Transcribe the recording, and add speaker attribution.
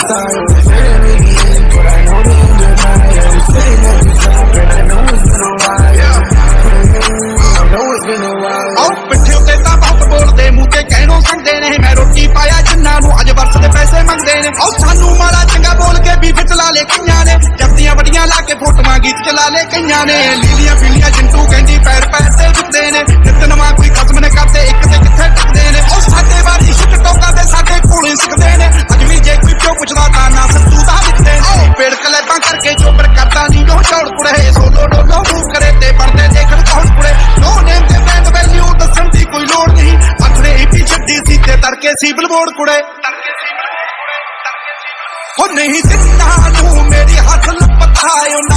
Speaker 1: style. Feeling really in, but I know that you deny it. I'm sitting at the top, and I know it's been a while. I know it's been a while.
Speaker 2: ਆਓ ਪਿੱਠੇ ਉੱਤੇ ਤਾਂ ਬਹੁਤ ਬੋਲਦੇ, ਮੂੰਹ ਤੇ ਕਹਿਣੋਂ ਸੰਗਦੇ ਨੇ। ਮੈਂ ਰੋਟੀ ਪਾਇਆ ਜਿੰਨਾਂ ਨੂੰ ਅੱਜ ਵਰਸ ਦੇ ਪੈਸੇ ਮੰਗਦੇ ਨੇ। ਆਓ ਸਾਨੂੰ ਮਾੜਾ ਚੰਗਾ ਬੋਲ ਕੇ ਵੀ ਚਲਾ ਲੇ ਕਈਆਂ ਨੇ, ਜੱਫੀਆਂ ਵੱਡੀਆਂ ਲਾ ਕੇ ਫੋਟੋਆਂ ਗੀਤ ਚਲਾ ਲੇ ਕਈਆਂ ਨੇ। ਲੀਲੀਆਂ ਪੀਲੀਆਂ ਜਿੰਟੂ ਕਹਿੰਦੀ ਪੈਰ ਪੈਰ ਤੇ ਜੁੱਤੇ ਨੇ, ਨਿੱਤ ਨਵਾਂ ਕੋਈ ਖਸਮ ਨੇ ਕਰਦੇ ਇੱਕ ਤੇ ਕਿੱਥੇ ਟਿਕਦੇ ਨੇ। ਉਹ ਸਾਡੇ ਵਾਰੀ ਸ਼ਿਕ ਟੋਕਾਂ ਦੇ ਸਾਡੇ ਕੋਲੇ ਸਿੱਖਦੇ ਨੇ, ਅੱਜ ਵੀ ਜੇ ਕੋਈ ਪਿਓ ਪੁੱਛਦਾ ਤਾਂ ਨਾ ਸੱਤੂ ਦਾ ਦਿੱਤੇ ਨੇ। ਪੇੜ ਕਲੈਬਾਂ ਕਰਕੇ ਚੋਬਰ ਕਰਦਾ ਨਹੀਂ ਉਹ ਚੌੜ ਕੁੜੇ, ਸੋਲੋ ਡੋਲੋ ਮੂੰਹ ਕਰੇ ਤੇ ਪੜਦੇ ਦੇਖਣ ਕੌਣ ਕੁੜੇ। ਨੋ ਨੇਮ ਤੇ ਬ੍ਰਾਂਡ ਵੈਲਿਊ ਦੱਸਣ ਦੀ ਕੋਈ ਲੋੜ ਨਹੀਂ, ਅਖਰੇ ਹੀ ਛੱਡੀ ਸੀ ਤੇ ਤੜਕੇ ਸੀ ਬਲਬੋਰਡ ਕੁੜੇ। ਹੋ ਨਹੀਂ ਜਿੰਨਾਂ ਨੂੰ ਮੇਰੀ ਹੱਥ ਲੱਪਤਾ ਉਹਨਾਂ